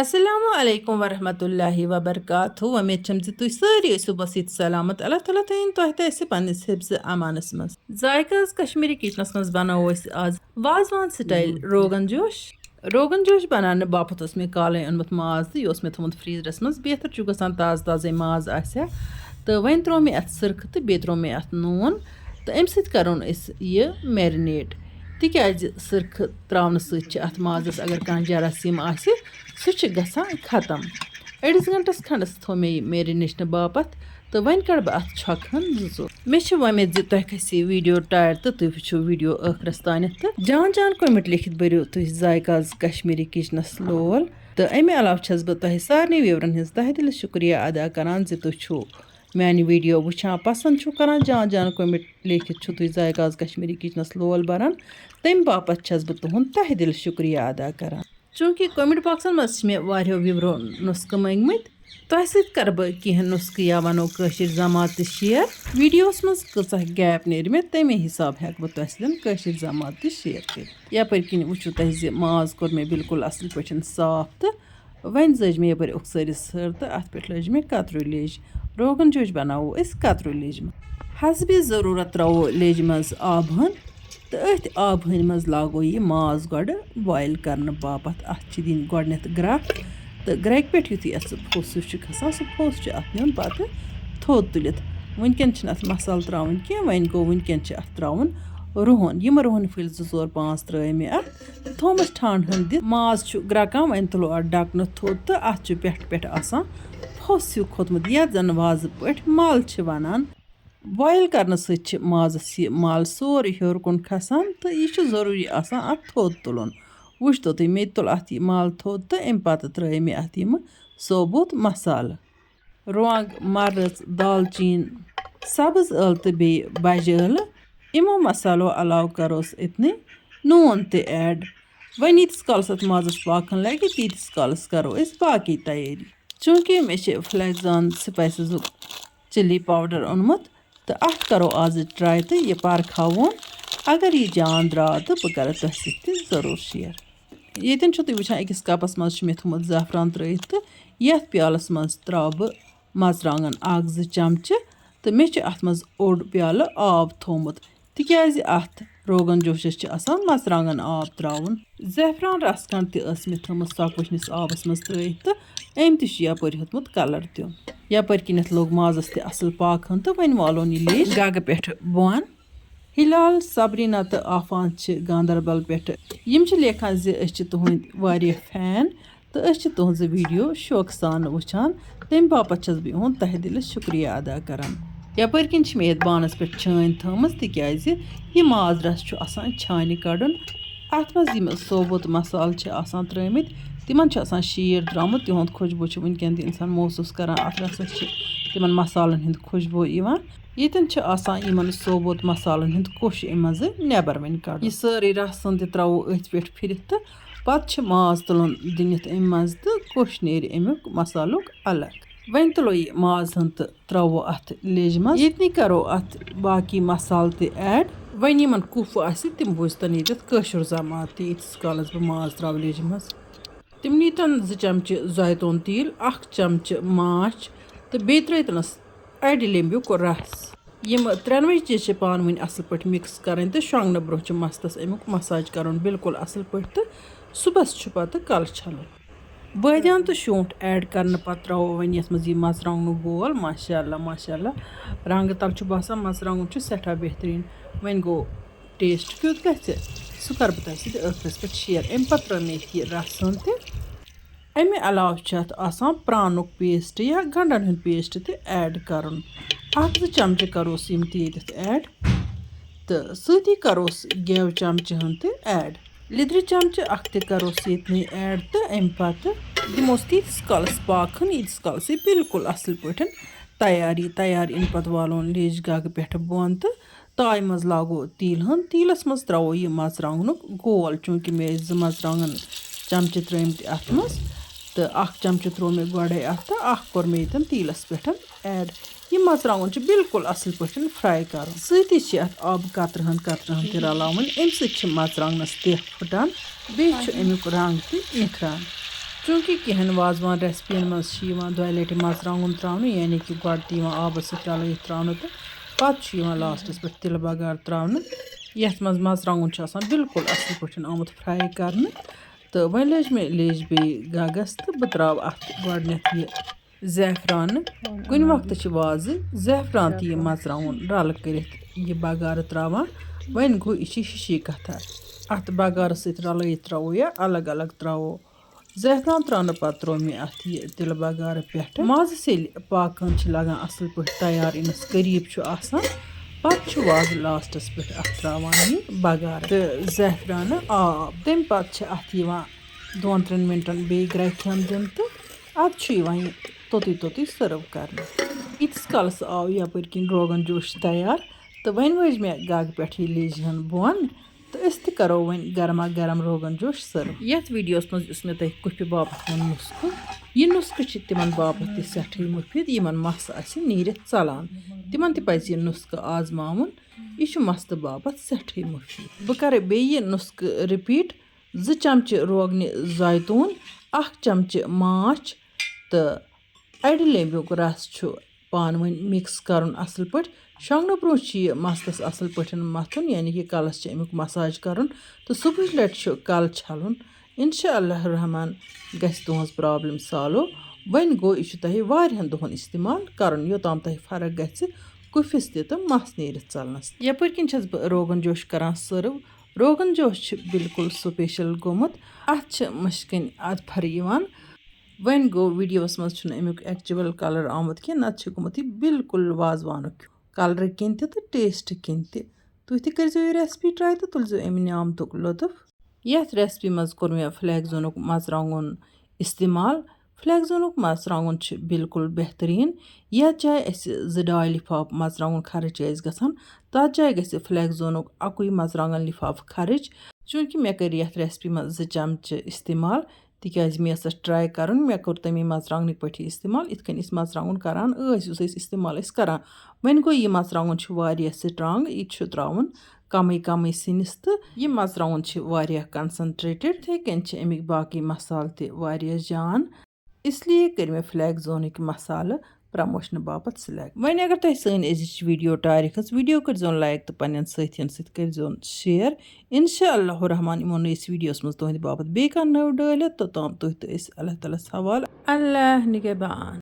Assalamu alaikum warahmatullahi wabarakatuh. Umeed छम ज तुई सारी ٲسِو बसीत सलामत Allah ताला थैन तोह ते ऐसे पन्निस हिफ्ज़ अमानस मज जायकास कश्मीरी किचनस मज बनाओ अस आज वाजवान स्टाइल रोगन जोश बनाने बापत ओस मे काले अनमत माज तो यह मे थोमुत फ्रीजरस मज बेहतर छु गसान ताज ताजे माज आसे तो वन त्रो मे अत सरख तो बे त्रो मे अत नून तो अम सत करोन अस ये मैरिनेट तिकाज सरख त्रावन सत अत माजस अगर कह जरासीम आसे सह गसान खत्म अड़िस घंटस खंडस थो मे मैरिनेशन बापत तो वन कड़ बह अत छकन जो मे वमेद तुह खसी वीडियो टायर तो तुह वो वीडियो आखरस तान तो जान जान कमेंट लिखित बरो तुह जायकाज कश्मीरी किचनस लोल तो अमे अलाव छस बह तुह सारे व्यूवरन हज तह दिल शुक्रिया अदा करान तुह मान वीडियो वुचान पसंद छु करान जान जान कमेंट लिखित छु तुह जायकाज कश्मीरी किचनस लोल बरान तम बापत छस बह तुहद तह दिल शुक्रिया अदा करान चूँकि कमेंट बॉक्सन मज मे वारियो व्यूवरो नुस्ख मंगमत तह सत कर बह कह नुस्ख या वनो कशिर जमात शेयर वीडियोस मज कचा गैप नेर मे तमे हिसाब हेक बह तह सत कशिर जमात शेयर कर यपर किन वुचु तह माज कोर मे बिल्कुल असल पे साफ तो वन जज मे यपर उखसरिस हर तो अत पे लज मे कतरु लेज रोगन जोश बनावो अस कतरु लेज हसबे ज़रूरत त्रो लेज मज आब हन तो अथ आब हन मज लागो यह माज गड बॉयल करने बापत अत दिन गडनथ ग्रक तो ग्रक पे युथी अत फोस खसान सह फोस अत नुन पत थोद तुलित वनकन अत मसाल त्रावन कह वन गो वनकन अत त्रावन रुहन यम रुहन फुल 2-4-5 त्रे मे अत थोमस ठंड हन दित माज ग्रकान वन तुलो अत डकन थोद तो अत पे आसान फोस हूँ खोतमुत यथ जन वाज पे मल वनान बॉयल करने सत माजस यह मल सोरे हर कुन खसान तो यह जरूरी आसान अत थोद तुलन वुच तो तुम मे तुल अत मल थोद तो अम पत त्रे मे अत सोबुत मसाल रुआंग मर्च दालचीन सब्ज ٲl तो बे बज ٲl इमो मसालो अलाव करोस इतने नून ते ऐड वन यीतिस कालस अत माजस पाकन लगे तीतिस कालस करो अस बाकी तैयारी चूँकि मे फ्लैक्सान स्पाइसेस चिली पाउडर ओनमुत तो अत करो आज ट्राई तो यह परखावन अगर यह जान द्राव तो बह कर तुह सत जरूर शेयर ये तुम वुचान अकिस कपस मज मे थोमुत ज़ाफ़रान त्रित तो यथ प्यालस मज त्राव बह मर्चांगन 1-2 चमचे तो मे अत मज ओड प्याल आब थोमुत तिकाज अत रोगन जोशस आसान मर्चांगन आब त्रावन ज़ाफ़रान रस खंड तस मे थोमुत सक आबस मज त्रित तो अम तपर हेतमुत कलर दिन यपर किनथ लोग माजस ते असल पाकन तो वन वालोन यह लेज गग पे बोन हिलाल सबरीना तो आफान गांदरबल पे लेखान तुहद वारिया फैन तो तुहज वीडियो शौक सान वुचान तम बापत छस बह तह दिल शुक्रिया अदा करान यपर किन मे बानस पे छान थमज तिकाज यह माज रस छान कड़न अत मज सोबुत मसाल आसान त्रमित तिमन शीर द्रामुत तिहद खुशबू वनकन इंसान महसूस करान अत रसा तिमन मसालन हिंद खुशबू यतन आसान सोबुत मसालन हिंद कोश मज नबर वन कड़ यह सारे रसन त्रो अथ पे फिर तो पत माज तुलन दिनित अम मज तो कोश नेर अमुक मसालुक अलग वन तुलो यह माज हन तो त्रो अत लेज मज ये करो अत बाकी मसाल ते ऐड वन यमन कुफ आसि तिम बुजतन ये कशुर जमात तीस कालस बह माज त्रो लेज मज तिम नीतन 2 चमचे जैतून तेल 1 चमचे माछ तो बे त्रतनस अड़ लेम्बुक रस यम 3 चीज पान वन असल पे मिक्स करें तो शोंगन ब्रोह मस्तस अमुक मसाज कर बिल्कुल असल पे तो सुबस पत कल छलन बादियान तो शूंठ ऐड करने पत त्रो वन ये मज मर्चांगन गोल माशाअल्लाह माशाअल्लाह रंग तल बसान मर्चांगन सठा बेहतरीन वन गो टेस्ट क्युत गि सह कर बह तह ٲखरस पे शेयर अम पे त्रो मे यह रसन तमे अलाव आसान प्रानुक पेस्ट या गंडन हूं पेस्ट तो ऐड कर 1-2 चमचे करोस यम तीत ऐड तो सती करोस गेव चमचे हन तो ऐड लिद्र चमचे 1 करोस ये ऐड तो अम पत दिमोस तीस कालस पाकन यीतिस कालस यह बिल्कुल असल पे तैयार इन पत वालोन लेज गग पे बोन तो ताय मज लागो तील हन तीलस मज त्रो यह मर्चांगन गोल चूँकि मे 2 मर्चांगन चमचे त्रमत अत मज तो 1 चमचे त्रो मे गड़े अत तो 1 कोर मे ये तीलस पे ऐड यह मर्चांगन बिल्कुल असल पे फ्राई कर सती अत आब कतरहन तह रलावन अम सत मर्चांगनस तह फुटान बे अमुक रंग तो निखरान चूँकि कहें वाजवान रेसिपियन मज दो लटि मर्चांगुन त्रावन यानी कि गड आबस सहित रलयित त्रावन तो पत्त लास्टस पे तिल बगार त्रावन यथ मज मर्चांगुन बिल्कुल असल पठन आमुत फ्राई करने तो वह लज मे लेज बे गगस तो बह त्राव अत गडनथ ये ज़ैफ़रान कुन वक्त वाज ज़ैफ़रान तो यह मर्चांगुन रल कर यह बगार त्रावान वन गो यह हिशी कथा अत बगार सहित रलयित त्रावो या अलग अलग त्रावो ज़ैफ़रान त्राने पत्त त्रो मे अत यह तिल बगार पे मज़ येल पाकन लगान असल पे तैयार इनस करीब पत्त वाज लास्टस पे अत त्रावान यह बगार तो ज़ैफ़रान आब तम पत्त अत 2-3 मिनटन बे ग्रैखन दिन तो अत तोती सर्व करने इतस कालस आव यपर किन रोगन जोश तैयार तो वन वज मे गग पे लेज हन बोन तो अस करो वन गर्मा गर्म रोगन जोश सर्व यथ वीडियोस मज मे तह कुफि बापत वो नुस्ख यह नुस्ख तिमन बापत सठे मुफिद यमन मस नीरित चलान तिमन तज यह नुस्ख आजमावन यह मस्त बापत सठे मुफिद बह कर बे यह नुस्ख रिपीट 2 चमच रोगन जैतून 1 चमच माछ तो अड़ लेम्बुक रस पान वन मिक्स कर असल पे शोंगन ब्रो मस्तस असल पे मथुन यानी कि कलस अमुक मसाज कर तो सुबह लट कल छलन इंशाअल्लाह रहमान गस तुहस प्रॉब्लम सॉल्व वन गो यह तह वारियन दोहन इस्तेमाल कर योताम तह फर्क गस कुफिस तो मस नीरित चलनस यपर किन बह रोगन जोश करान सर्व रोगन जोश बिल्कुल स्पेशल गोमुत अत मशकन अदफर यवान वन गो वीडियोस मज अमुक एक्चुअल कलर आमुत कि नत गोमुत यह बिल्कुल वाजवानुक कलर किन तो टेस्ट किन तुह कर यह रेसिपी ट्राई तो तुल अमि नामतुक लुत्फ यथ रेसिपी मज कोर मे फ्लैगजोनुक मर्चांगुन इस्तेमाल फ्लैगजोनुक मर्चांगुन बिल्कुल बेहतरीन यथ जाय 2 लिफाफ मर्चांगुन खर्च गसान तथ जाय गस फ्लैगजोनुक अकुई मर्चांगन लिफाफ खर्च चूँकि मे कर यथ रेसिपी मज 2 चमच इस्तेमाल तिकाज मे ट्राई कर मे कोर तमी मर्चांगन पे इस्तेमाल इत कन मर्चांगुन करान इस्तेमाल करान वन गो यह मर्चांगुन स्ट्रांग यह त्रावन कम सिनिस तो यह मर्चांगुन कंसनट्रेटेड थे कन अमिक बाकी मसाल तह जान इसलिए कर मे फ्लैगजोनिक मसाल प्रमोशन बापत सिलेक्ट वन अगर तुम सन वीडियो टारि खस वीडियो कर लाइक तो पन्न सथियन कर शेयर इंशाअल्लाह रहमान इमो नईस वीडियोस मज तुहद बापत बे नव डालित तोताम तुह तो अल्लाह ताला हवाल अल्लाह निगहबान।